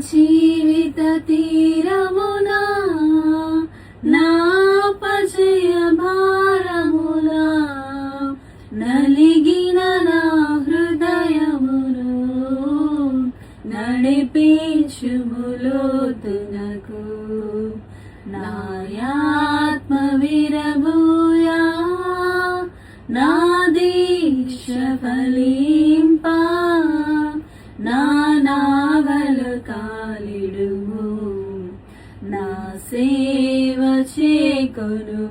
జీవిత తీరమునా నా పజయ భారమునా నలిగిన నా హృదయమును నడిపించుములోతునకు నాయాత్మ విరబూయా నా దీక్ష ఫలింప నా నావలు కాలిడుము నా సేవ చేకొను